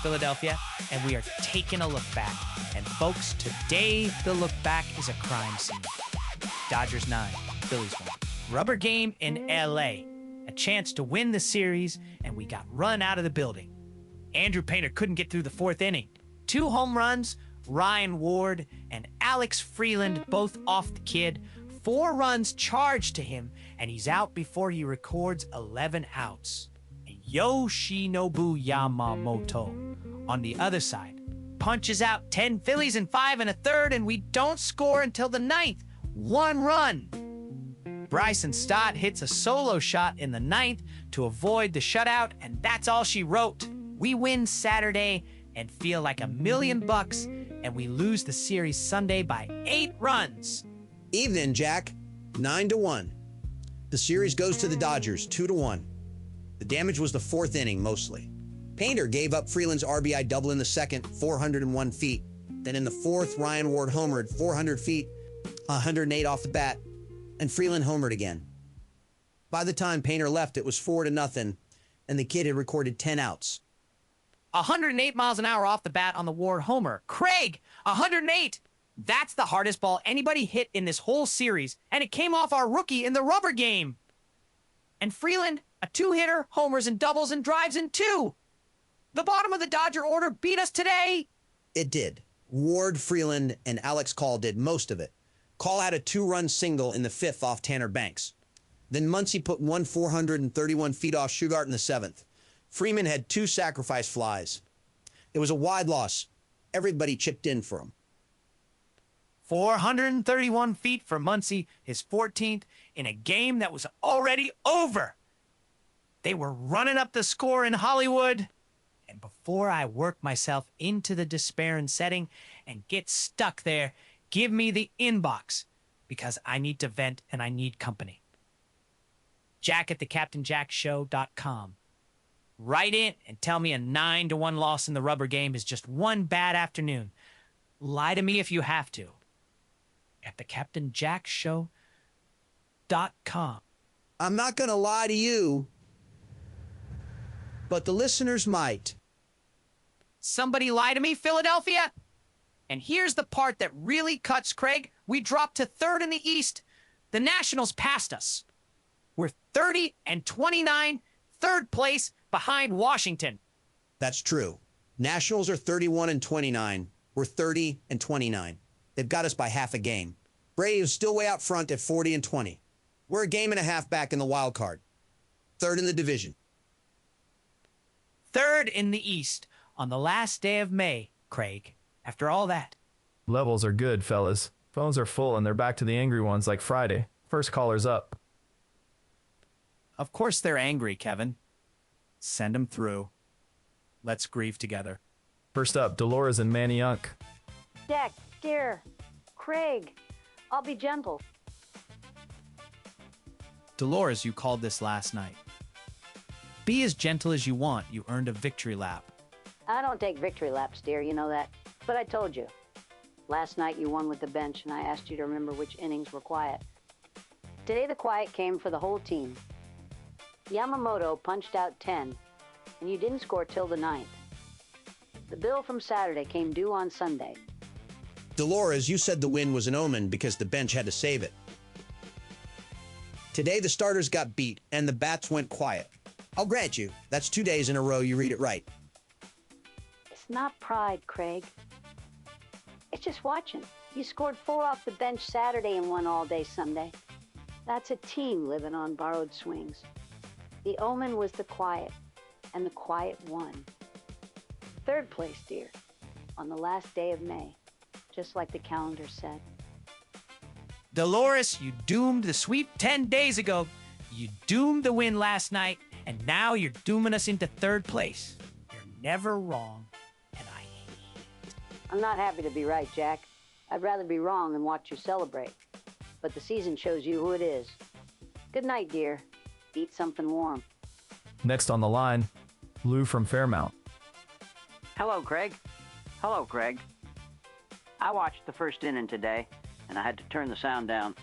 Philadelphia, and we are taking a look back. And folks, today the look back is a crime scene. Dodgers 9, Phillies 1. Rubber game in LA. A chance to win the series, and we got run out of the building. Andrew Painter couldn't get through the 4th inning. 2 home runs, Ryan Ward and Alex Freeland both off the kid. 4 runs charged to him, and he's out before he records 11 outs. And Yoshinobu Yamamoto on the other side punches out 10 Phillies in 5 1/3, and we don't score until the 9th. 1 run. Bryson Stott hits a solo shot in the 9th to avoid the shutout, and that's all she wrote. We win Saturday and feel like $1 million, and we lose the series Sunday by 8 runs. Evening, Jack. 9-1. The series goes to the Dodgers, 2-1. The damage was the 4th inning, mostly. Painter gave up Freeland's RBI double in the 2nd, 401 feet. Then in the 4th, Ryan Ward homered 400 feet, 108 off the bat, and Freeland homered again. By the time Painter left, it was 4-0, and the kid had recorded 10 outs. 108 miles an hour off the bat on the Ward homer. Craig, 108! That's the hardest ball anybody hit in this whole series, and it came off our rookie in the rubber game. And Freeland, a 2-hitter, homers and doubles and drives in 2. The bottom of the Dodger order beat us today. It did. Ward, Freeland, and Alex Call did most of it. Call had a 2-run single in the 5th off Tanner Banks. Then Muncy put one 431 feet off Shugart in the 7th. Freeman had 2 sacrifice flies. It was a wide loss. Everybody chipped in for him. 431 feet for Muncy, his 14th, in a game that was already over. They were running up the score in Hollywood. And before I work myself into the despairing setting and get stuck there, give me the inbox, because I need to vent and I need company. Jack at thecaptainjackshow.com. Write in and tell me a 9-1 loss in the rubber game is just one bad afternoon. Lie to me if you have to. At thecaptainjackshow.com. I'm not going to lie to you, but the listeners might. Somebody lie to me, Philadelphia? And here's the part that really cuts, Craig. We dropped to 3rd in the East. The Nationals passed us. We're 30-29, 3rd place behind Washington. That's true. Nationals are 31-29. We're 30-29. They've got us by half a game. Braves still way out front at 40-20. We're a game and a half back in the wild card. 3rd in the division. 3rd in the East on the last day of May, Craig. After all that. Levels are good, fellas. Phones are full and they're back to the angry ones like Friday. First caller's up. Of course they're angry, Kevin. Send them through. Let's grieve together. First up, Dolores and Manayunk. Jack, dear, Craig, I'll be gentle. Dolores, you called this last night. Be as gentle as you want. You earned a victory lap. I don't take victory laps, dear, you know that. But I told you. Last night you won with the bench, and I asked you to remember which innings were quiet. Today the quiet came for the whole team. Yamamoto punched out 10, and you didn't score till the 9th. The bill from Saturday came due on Sunday. Dolores, you said the win was an omen because the bench had to save it. Today the starters got beat, and the bats went quiet. I'll grant you, that's 2 days in a row you read it right. It's not pride, Craig. It's just watching. You scored 4 off the bench Saturday and won all day Sunday. That's a team living on borrowed swings. The omen was the quiet, and the quiet won. 3rd place, dear, on the last day of May, just like the calendar said. Dolores, you doomed the sweep 10 days ago. You doomed the win last night, and now you're dooming us into 3rd place. You're never wrong, and I hate it. I'm not happy to be right, Jack. I'd rather be wrong than watch you celebrate. But the season shows you who it is. Good night, dear. Eat something warm. Next on the line, Lou from Fairmount. Hello, Craig. Hello, Craig. I watched the first inning today, and I had to turn the sound down.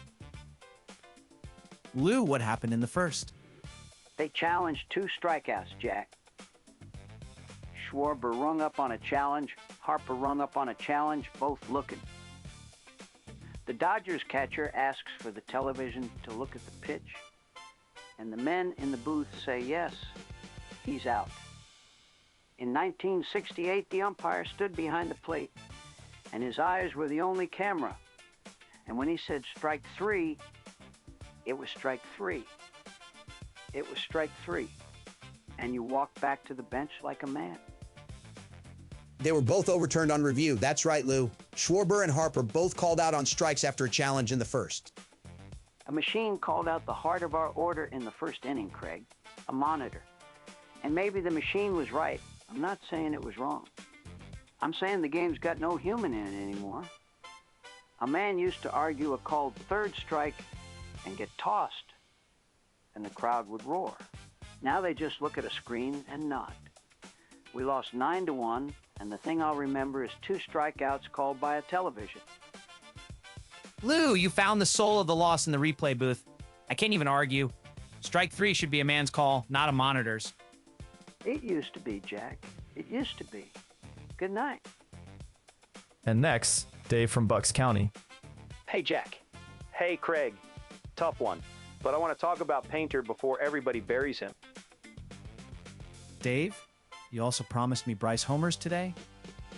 Lou, what happened in the first? They challenged 2 strikeouts, Jack. Schwarber rung up on a challenge. Harper rung up on a challenge, both looking. The Dodgers catcher asks for the television to look at the pitch, and the men in the booth say yes, he's out. In 1968, the umpire stood behind the plate, and his eyes were the only camera. And when he said strike three, it was strike three. It was strike three. And you walk back to the bench like a man. They were both overturned on review. That's right, Lou. Schwarber and Harper both called out on strikes after a challenge in the first. A machine called out the heart of our order in the first inning, Craig. A monitor. And maybe the machine was right. I'm not saying it was wrong. I'm saying the game's got no human in it anymore. A man used to argue a called third strike and get tossed, and the crowd would roar. Now they just look at a screen and nod. We lost 9-1, and the thing I'll remember is 2 strikeouts called by a television. Lou, you found the soul of the loss in the replay booth. I can't even argue. Strike 3 should be a man's call, not a monitor's. It used to be, Jack. It used to be. Good night. And next, Dave from Bucks County. Hey, Jack. Hey, Craig. Tough one. But I want to talk about Painter before everybody buries him. Dave, you also promised me Bryce homers today.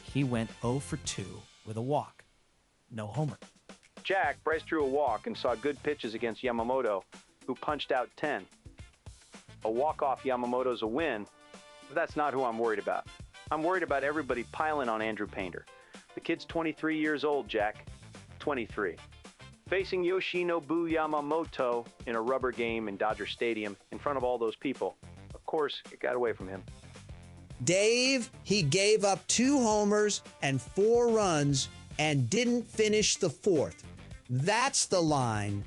He went 0 for 2 with a walk. No homer. Jack, Bryce drew a walk and saw good pitches against Yamamoto, who punched out 10. A walk-off Yamamoto's a win, but that's not who I'm worried about. I'm worried about everybody piling on Andrew Painter. The kid's 23 years old, Jack. 23. Facing Yoshinobu Yamamoto in a rubber game in Dodger Stadium in front of all those people. Of course, it got away from him. Dave, he gave up 2 homers and 4 runs and didn't finish the 4th. That's the line.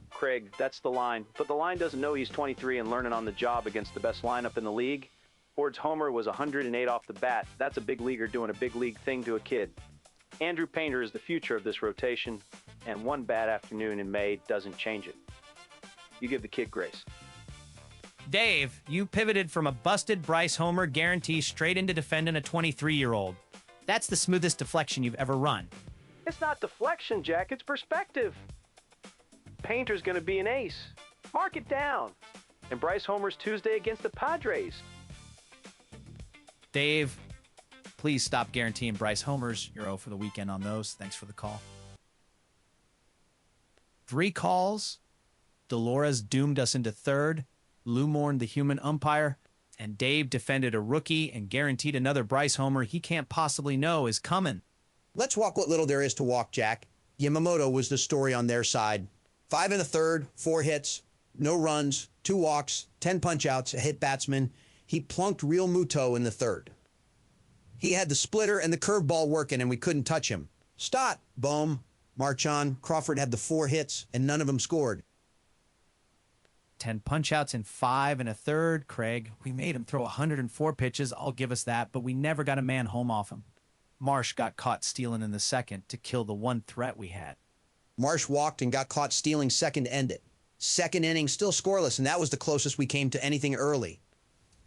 Craig, that's the line. But the line doesn't know he's 23 and learning on the job against the best lineup in the league. Ward's homer was 108 off the bat. That's a big leaguer doing a big league thing to a kid. Andrew Painter is the future of this rotation, and one bad afternoon in May doesn't change it. You give the kid grace. Dave, you pivoted from a busted Bryce homer guarantee straight into defending a 23-year-old. That's the smoothest deflection you've ever run. It's not deflection, Jack. It's perspective. Painter's going to be an ace. Mark it down. And Bryce homers Tuesday against the Padres. Dave, please stop guaranteeing Bryce homers. You're 0 for the weekend on those. Thanks for the call. 3 calls. Dolores doomed us into 3rd. Lou mourned the human umpire. And Dave defended a rookie and guaranteed another Bryce homer he can't possibly know is coming. Let's walk what little there is to walk, Jack. Yamamoto was the story on their side. 5 in the 3rd, 4 hits, no runs, 2 walks, 10 punchouts, a hit batsman. He plunked Real Muto in the 3rd. He had the splitter and the curveball working, and we couldn't touch him. Stott, Bohm, Marchand, Crawford had the 4 hits, and none of them scored. 10 punchouts in 5 and a 3rd, Craig. We made him throw 104 pitches, I'll give us that, but we never got a man home off him. Marsh got caught stealing in the 2nd to kill the one threat we had. Marsh walked and got caught stealing 2nd to end it. 2nd inning, still scoreless, and that was the closest we came to anything early.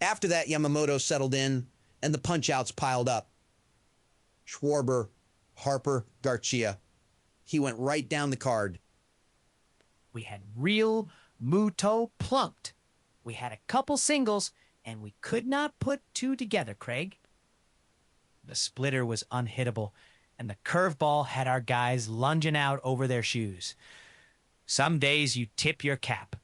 After that, Yamamoto settled in, and the punch-outs piled up. Schwarber, Harper, Garcia. He went right down the card. We had Real Muto plunked. We had a couple singles, and we could not put 2 together, Craig. The splitter was unhittable, and the curveball had our guys lunging out over their shoes. Some days you tip your cap.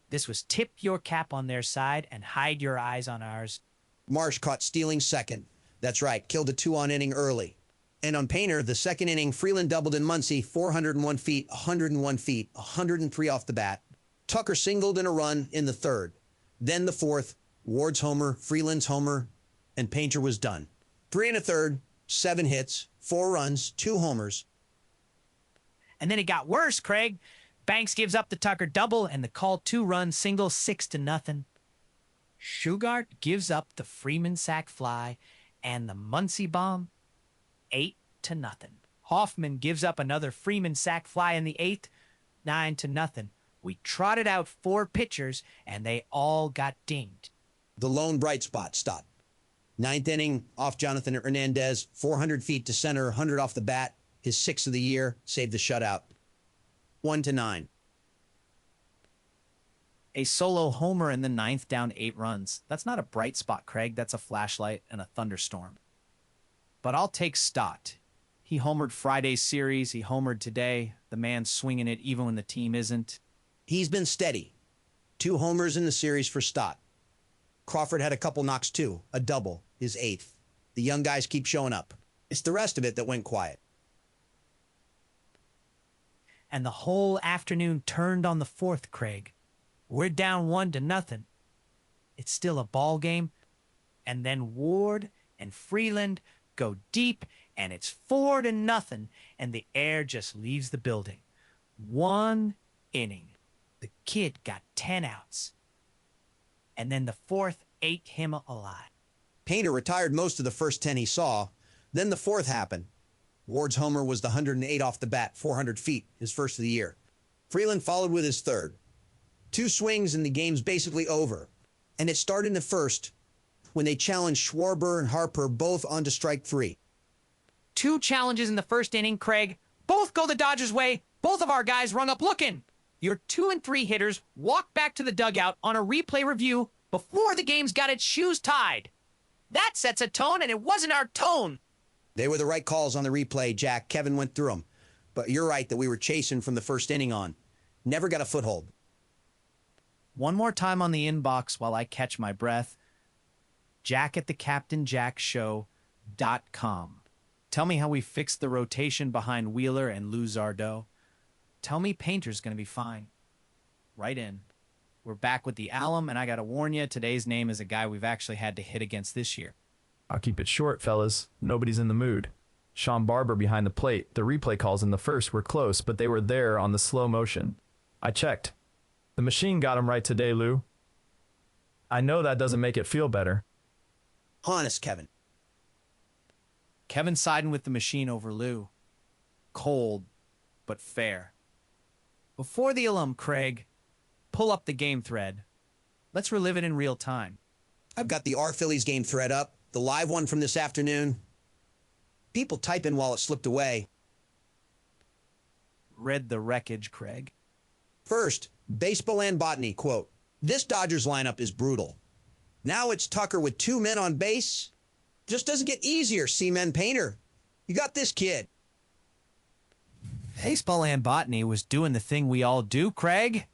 This was tip your cap on their side and hide your eyes on ours. Marsh caught stealing 2nd. That's right, killed a 2-on inning early. And on Painter, the 2nd inning, Freeland doubled in Muncie, 401 feet, 101 feet, 103 off the bat. Tucker singled in a run in the 3rd. Then the 4th, Ward's homer, Freeland's homer, and Painter was done. 3 and a 3rd, 7 hits, 4 runs, 2 homers. And then it got worse, Craig. Banks gives up the Tucker double and the called 2-run single 6-0. Shugart gives up the Freeman sac fly and the Muncie bomb 8-0. Hoffman gives up another Freeman sac fly in the 8th, 9-0. We trotted out 4 pitchers and they all got dinged. The lone bright spot, Stott. Ninth inning, off Jonathan Hernandez, 400 feet to center, 100 off the bat. His 6th of the year, saved the shutout. 1-9. A solo homer in the ninth, down 8 runs. That's not a bright spot, Craig. That's a flashlight and a thunderstorm. But I'll take Stott. He homered Friday's series. He homered today. The man's swinging it even when the team isn't. He's been steady. 2 homers in the series for Stott. Crawford had a couple knocks too, a double, his 8th. The young guys keep showing up. It's the rest of it that went quiet. And the whole afternoon turned on the 4th, Craig. We're down 1-0. It's still a ball game. And then Ward and Freeland go deep, and it's 4-0, and the air just leaves the building. 1 inning. The kid got 10 outs. And then the 4th ate him alive. Painter retired most of the first 10 he saw. Then the 4th happened. Ward's homer was the 108 off the bat, 400 feet, his 1st of the year. Freeland followed with his 3rd. 2 swings and the game's basically over. And it started in the 1st when they challenged Schwarber and Harper both onto strike 3. 2 challenges in the 1st inning, Craig. Both go the Dodgers' way. Both of our guys rung up looking. Your 2 and 3 hitters walked back to the dugout on a replay review before the game's got its shoes tied. That sets a tone, and it wasn't our tone. They were the right calls on the replay, Jack. Kevin went through them. But you're right that we were chasing from the 1st inning on. Never got a foothold. One more time on the inbox while I catch my breath. Jack@thecaptainjackshow.com. Tell me how we fixed the rotation behind Wheeler and Lou Zardo. Tell me Painter's going to be fine. Right in. We're back with the alum, and I got to warn you, today's name is a guy we've actually had to hit against this year. I'll keep it short, fellas. Nobody's in the mood. Sean Barber behind the plate. The replay calls in the 1st were close, but they were there on the slow motion. I checked. The machine got him right today, Lou. I know that doesn't make it feel better. Honest, Kevin. Kevin siding with the machine over Lou. Cold, but fair. Before the alum, Craig, pull up the game thread. Let's relive it in real time. I've got the Our Phillies game thread up, the live one from this afternoon. People type in while it slipped away. Read the wreckage, Craig. First, Baseball and Botany, quote, "This Dodgers lineup is brutal. Now it's Tucker with 2 men on base. Just doesn't get easier, C-Men Painter. You got this kid." Baseball and Botany was doing the thing we all do, Craig.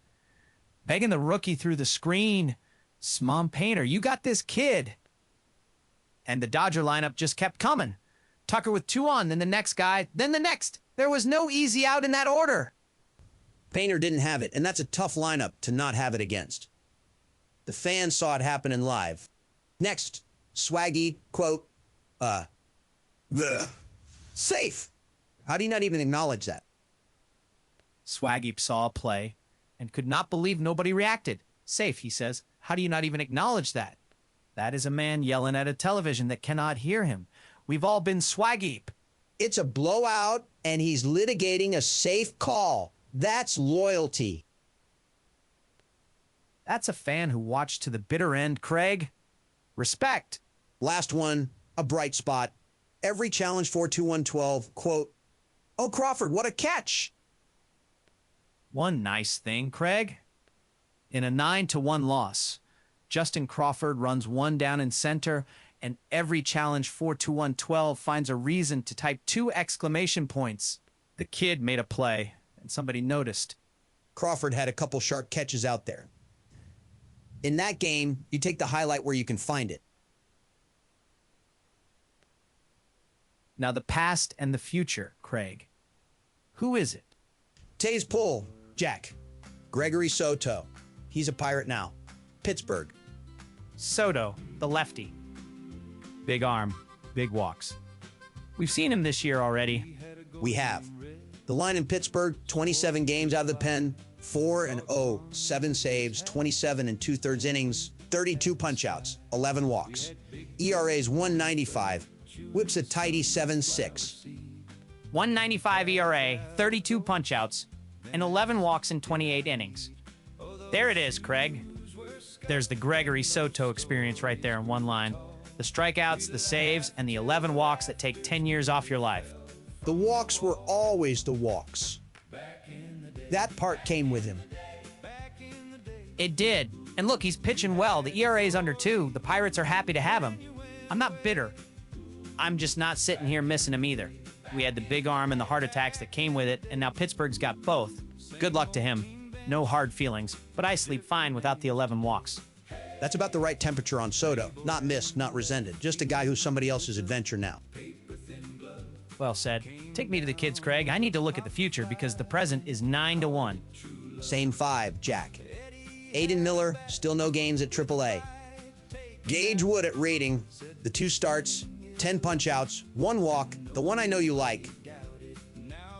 Begging the rookie through the screen. Smom Painter, you got this kid. And the Dodger lineup just kept coming. Tucker with 2 on, then the next guy, then the next. There was no easy out in that order. Painter didn't have it, and that's a tough lineup to not have it against. The fans saw it happening live. Next, Swaggy, quote, safe. How do you not even acknowledge that? Swaggy saw a play and could not believe nobody reacted. Safe, he says. How do you not even acknowledge that? That is a man yelling at a television that cannot hear him. We've all been Swaggy. It's a blowout, and he's litigating a safe call. That's loyalty. That's a fan who watched to the bitter end, Craig. Respect. Last one, a bright spot. Every challenge 4-2-1-12, quote, "Oh, Crawford, what a catch." One nice thing, Craig. In a 9-1 loss, Justin Crawford runs 1 down in center, and every challenge 4-2-1-12 finds a reason to type 2 exclamation points. The kid made a play, and somebody noticed. Crawford had a couple sharp catches out there. In that game, you take the highlight where you can find it. Now the past and the future, Craig. Who is it? Tay's pull, Jack. Gregory Soto. He's a Pirate now. Pittsburgh. Soto, the lefty. Big arm, big walks. We've seen him this year already. We have. The line in Pittsburgh, 27 games out of the pen, 4-0, 7 saves, 27 and 2/3 innings, 32 punchouts, 11 walks. ERA's 195, whips a tidy 7.6. 195 ERA, 32 punchouts, and 11 walks in 28 innings. There it is, Craig. There's the Gregory Soto experience right there in one line. The strikeouts, the saves, and the 11 walks that take 10 years off your life. The walks were always the walks. That part came with him. It did. And look, he's pitching well. The ERA is under 2. The Pirates are happy to have him. I'm not bitter. I'm just not sitting here missing him either. We had the big arm and the heart attacks that came with it, and now Pittsburgh's got both. Good luck to him. No hard feelings, but I sleep fine without the 11 walks. That's about the right temperature on Soto. Not missed, not resented. Just a guy who's somebody else's adventure now. Well said. Take me to the kids, Craig. I need to look at the future because the present is 9-1. Same 5, Jack. Aiden Miller, still no gains at AAA. Gage Wood at rating, the 2 starts, 10 punch-outs, 1 walk, the one I know you like.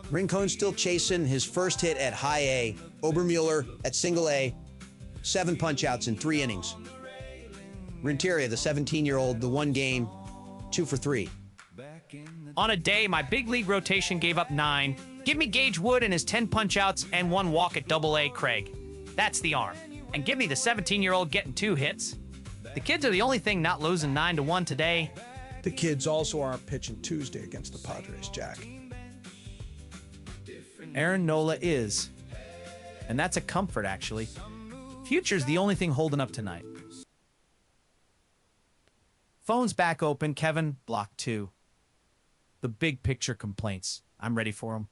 Rincon still chasing his first hit at high A. Obermueller at single A, 7 punch-outs in 3 innings. Renteria, the 17-year-old, the 1 game, 2 for 3. On a day, my big league rotation gave up 9. Give me Gage Wood and his 10 punch-outs and 1 walk at AA, Craig. That's the arm. And give me the 17-year-old getting 2 hits. The kids are the only thing not losing 9-1 today. The kids also aren't pitching Tuesday against the Padres, Jack. Aaron Nola is. And that's a comfort, actually. Future's the only thing holding up tonight. Phone's back open. Kevin, block 2. The big picture complaints. I'm ready for them.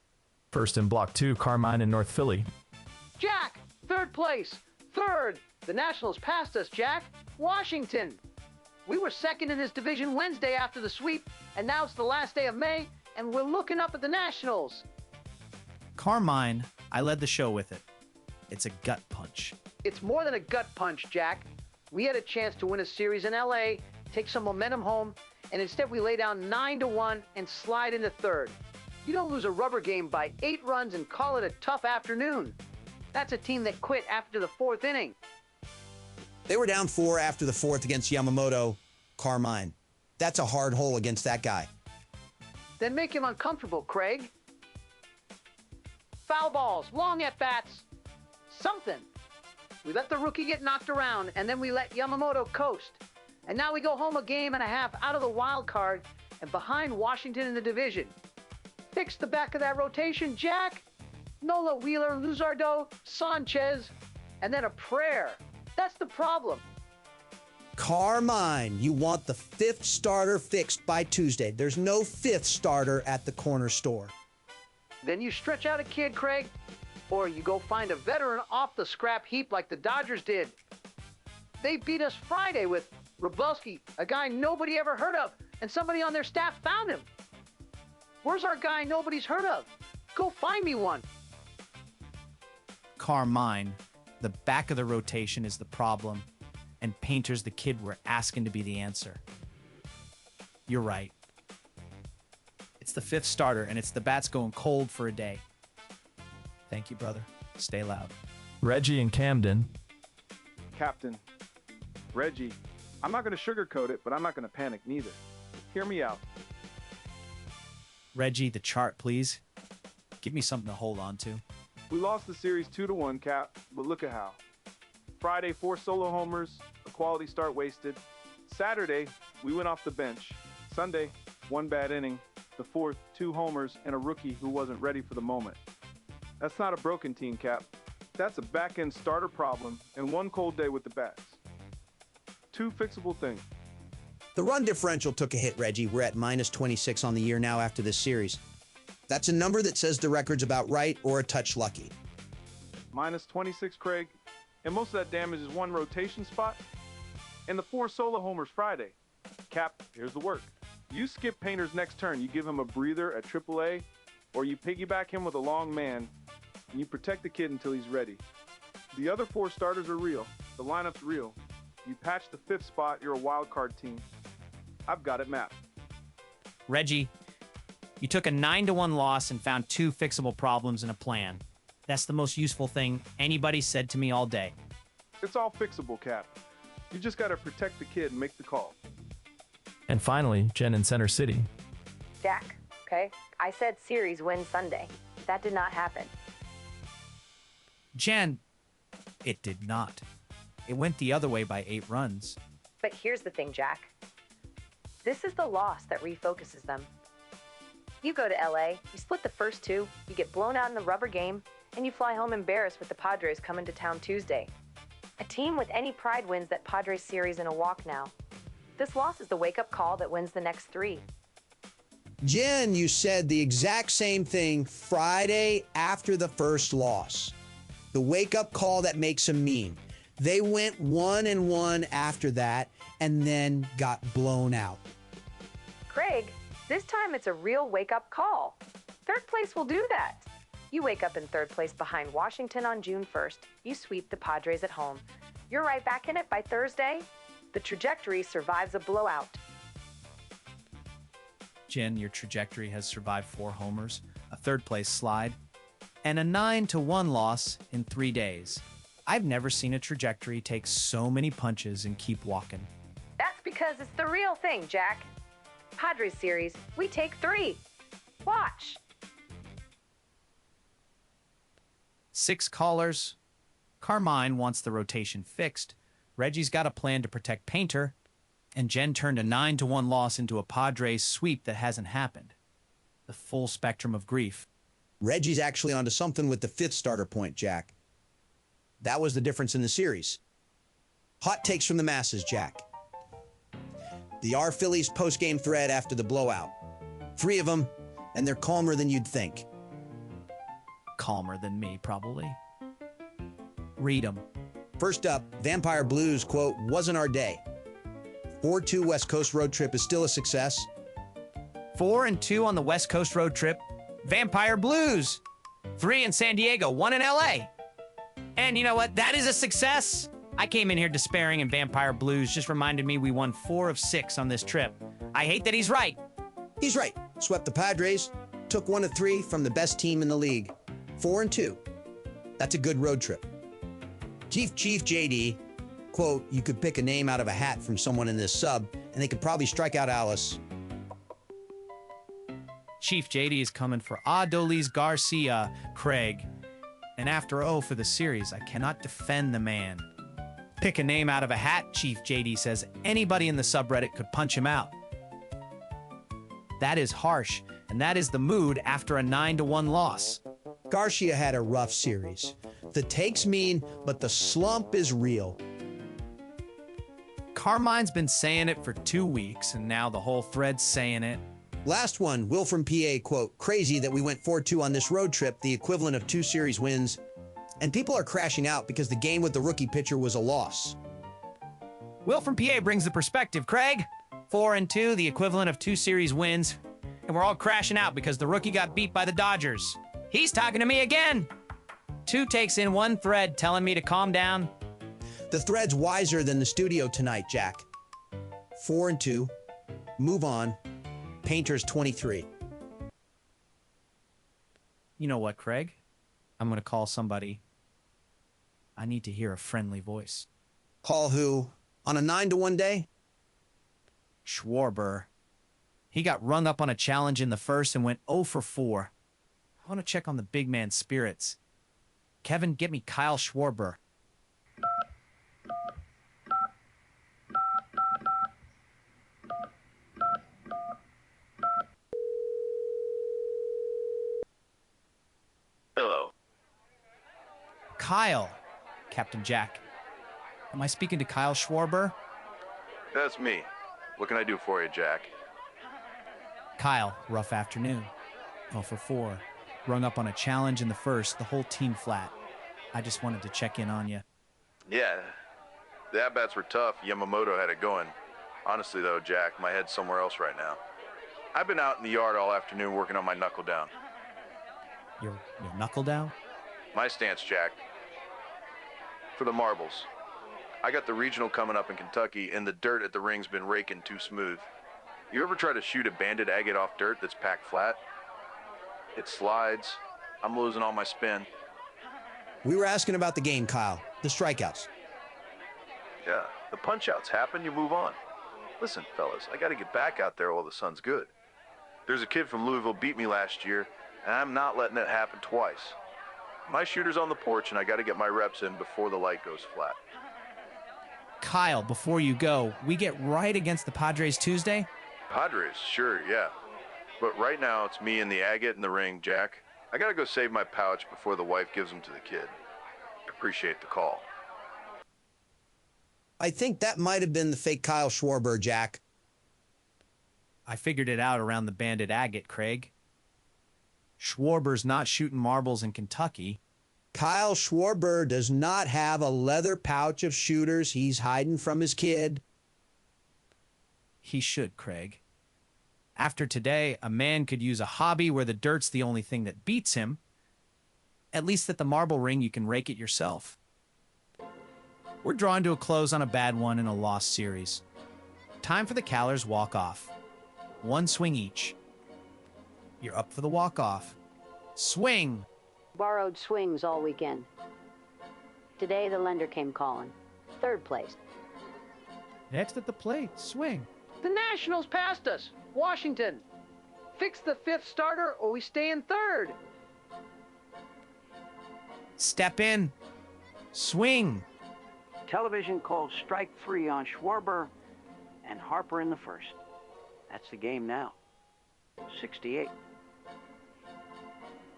First in block 2, Carmine in North Philly. Jack, 3rd place. 3rd. The Nationals passed us, Jack. Washington. We were 2nd in this division Wednesday after the sweep, and now it's the last day of May, and we're looking up at the Nationals. Carmine, I led the show with it. It's a gut punch. It's more than a gut punch, Jack. We had a chance to win a series in LA, take some momentum home, and instead we lay down 9-1 and slide into 3rd. You don't lose a rubber game by 8 runs and call it a tough afternoon. That's a team that quit after the 4th inning. They were down 4 after the 4th against Yamamoto. Carmine. That's a hard hole against that guy. Then make him uncomfortable, Craig. Foul balls, long at-bats, something. We let the rookie get knocked around, and then we let Yamamoto coast. And now we go home a game and a half out of the wild card and behind Washington in the division. Fix the back of that rotation, Jack. Nola, Wheeler, Luzardo, Sanchez, and then a prayer. That's the problem. Carmine, you want the 5th starter fixed by Tuesday. There's no 5th starter at the corner store. Then you stretch out a kid, Craig, or you go find a veteran off the scrap heap like the Dodgers did. They beat us Friday with Wroblewski, a guy nobody ever heard of, and somebody on their staff found him. Where's our guy nobody's heard of? Go find me one. Carmine, the back of the rotation is the problem, and Painter's the kid we're asking to be the answer. You're right. It's the 5th starter, and it's the bats going cold for a day. Thank you, brother. Stay loud. Reggie in Camden. Captain, Reggie, I'm not going to sugarcoat it, but I'm not going to panic neither. Hear me out. Reggie, the chart, please. Give me something to hold on to. We lost the series 2-1, Cap, but look at how. Friday, 4 solo homers, a quality start wasted. Saturday, we went off the bench. Sunday, 1 bad inning. The 4th, 2 homers, and a rookie who wasn't ready for the moment. That's not a broken team, Cap. That's a back-end starter problem and 1 cold day with the bats. 2 fixable things. The run differential took a hit, Reggie. We're at -26 on the year now after this series. That's a number that says the record's about right or a touch lucky. -26, Craig. And most of that damage is 1 rotation spot. And the 4 solo homers Friday. Cap, here's the work. You skip Painter's next turn, you give him a breather at AAA, or you piggyback him with a long man, and you protect the kid until he's ready. The other 4 starters are real. The lineup's real. You patch the 5th spot, you're a wild card team. I've got it mapped. Reggie, you took a 9-1 loss and found 2 fixable problems in a plan. That's the most useful thing anybody said to me all day. It's all fixable, Cap. You just got to protect the kid and make the call. And finally, Jen in Center City. Jack, okay? I said series win Sunday. That did not happen. Jen, it did not. It went the other way by 8 runs. But here's the thing, Jack. This is the loss that refocuses them. You go to LA, you split the first two, you get blown out in the rubber game, and you fly home embarrassed with the Padres coming to town Tuesday. A team with any pride wins that Padres series in a walk now. This loss is the wake-up call that wins the next three. Jen, you said the exact same thing Friday after the first loss. The wake-up call that makes them mean. They went 1-1 after that and then got blown out. Craig, this time it's a real wake-up call. Third place will do that. You wake up in third place behind Washington on June 1st. You sweep the Padres at home. You're right back in it by Thursday. The trajectory survives a blowout. Jen, your trajectory has survived 4 homers, a third-place slide, and a 9-1 loss in 3 days. I've never seen a trajectory take so many punches and keep walking. That's because it's the real thing, Jack. Padres series, we take 3. Watch. 6 callers. Carmine wants the rotation fixed. Reggie's got a plan to protect Painter. And Jen turned a 9-1 loss into a Padres sweep that hasn't happened. The full spectrum of grief. Reggie's actually onto something with the 5th starter point, Jack. That was the difference in the series. Hot takes from the masses, Jack. The Our Phillies post-game thread after the blowout. 3 of them, and they're calmer than you'd think. Calmer than me, probably. Read them. First up, Vampire Blues, quote, wasn't our day. 4-2 West Coast road trip is still a success. 4-2 on the West Coast road trip. Vampire Blues. 3 in San Diego, 1 in LA. And you know what? That is a success. I came in here despairing, and Vampire Blues just reminded me we won 4 of 6 on this trip. I hate that he's right. He's right. Swept the Padres, took 1 of 3 from the best team in the league. 4-2. That's a good road trip. Chief JD, quote, you could pick a name out of a hat from someone in this sub, and they could probably strike out Alice. Chief JD is coming for Adolis Garcia, Craig. And after 0 for the series, I cannot defend the man. Pick a name out of a hat, Chief JD says anybody in the subreddit could punch him out. That is harsh, and that is the mood after a 9-1 loss. Garcia had a rough series. The takes mean, but the slump is real. Carmine's been saying it for 2 weeks, and now the whole thread's saying it. Last one, Will from PA, quote, crazy that we went 4-2 on this road trip, the equivalent of 2 series wins. And people are crashing out because the game with the rookie pitcher was a loss. Will from PA brings the perspective, Craig. 4-2, the equivalent of 2 series wins. And we're all crashing out because the rookie got beat by the Dodgers. He's talking to me again. 2 takes in 1 thread telling me to calm down. The thread's wiser than the studio tonight, Jack. 4-2. Move on. Painter's 23. You know what, Craig? I'm going to call somebody. I need to hear a friendly voice. Call who? On a 9-1 day? Schwarber. He got rung up on a challenge in the first and went 0 for 4. I want to check on the big man's spirits. Kevin, get me Kyle Schwarber. Hello. Kyle, Captain Jack. Am I speaking to Kyle Schwarber? That's me. What can I do for you, Jack? Kyle, rough afternoon. 0 for 4. Rung up on a challenge in the first, the whole team flat. I just wanted to check in on you. Yeah, the at-bats were tough. Yamamoto had it going. Honestly, though, Jack, my head's somewhere else right now. I've been out in the yard all afternoon working on my knuckle down. Your knuckle down? My stance, Jack. For the marbles. I got the regional coming up in Kentucky, and the dirt at the ring's been raking too smooth. You ever try to shoot a banded agate off dirt that's packed flat? It slides. I'm losing all my spin. We were asking about the game, Kyle. The strikeouts. Yeah, the punch-outs happen, you move on. Listen, fellas, I got to get back out there while the sun's good. There's a kid from Louisville beat me last year, and I'm not letting it happen twice. My shooter's on the porch, and I got to get my reps in before the light goes flat. Kyle, before you go, we get right against the Padres Tuesday? Padres, sure, yeah. But right now, it's me and the agate in the ring, Jack. I gotta go save my pouch before the wife gives them to the kid. Appreciate the call. I think that might have been the fake Kyle Schwarber, Jack. I figured it out around the bandit agate, Craig. Schwarber's not shooting marbles in Kentucky. Kyle Schwarber does not have a leather pouch of shooters he's hiding from his kid. He should, Craig. After today, a man could use a hobby where the dirt's the only thing that beats him. At least at the marble ring, you can rake it yourself. We're drawing to a close on a bad one in a lost series. Time for the Callers walk-off. One swing each. You're up for the walk-off. Swing! Borrowed swings all weekend. Today, the lender came calling. Third place. Next at the plate, swing. The Nationals passed us. Washington. Fix the fifth starter or we stay in third. Step in. Swing. Television calls strike three on Schwarber and Harper in the first. That's the game now. 68.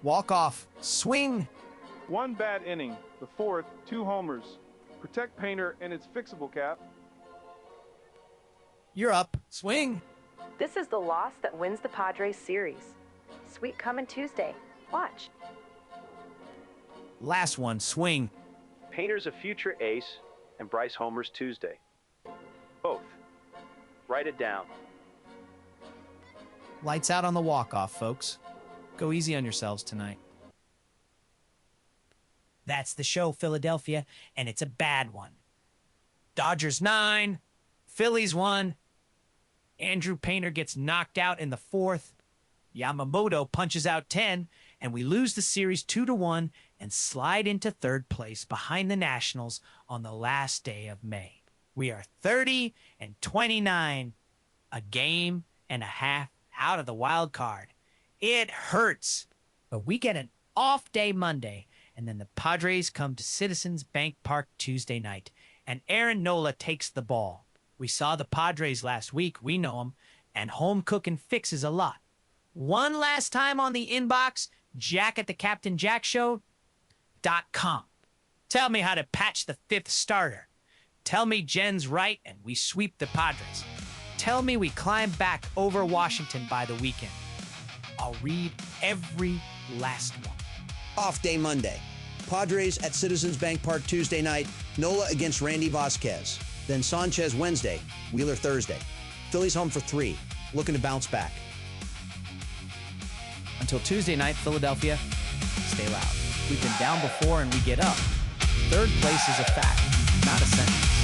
Walk off. Swing. One bad inning, the fourth, 2 homers. Protect Painter and its fixable cap. You're up. Swing. This is the loss that wins the Padres series. Sweet coming Tuesday. Watch. Last one. Swing. Painter's a future ace, and Bryce homers Tuesday. Both. Write it down. Lights out on the walk-off, folks. Go easy on yourselves tonight. That's the show, Philadelphia, and it's a bad one. Dodgers 9, Phillies 1. Andrew Painter gets knocked out in the 4th. Yamamoto punches out 10, and we lose the series 2-1 and slide into 3rd place behind the Nationals on the last day of May. We are 30-29, a game and a half out of the wild card. It hurts, but we get an off day Monday, and then the Padres come to Citizens Bank Park Tuesday night, and Aaron Nola takes the ball. We saw the Padres last week, we know them, and home cooking fixes a lot. One last time on the inbox, Jack at thecaptainjackshow.com. Tell me how to patch the 5th starter. Tell me Jen's right and we sweep the Padres. Tell me we climb back over Washington by the weekend. I'll read every last one. Off day Monday. Padres at Citizens Bank Park Tuesday night. Nola against Randy Vasquez. Then Sanchez Wednesday. Wheeler Thursday. Phillies home for 3. Looking to bounce back. Until Tuesday night, Philadelphia, stay loud. We've been down before and we get up. 3rd place is a fact, not a sentence.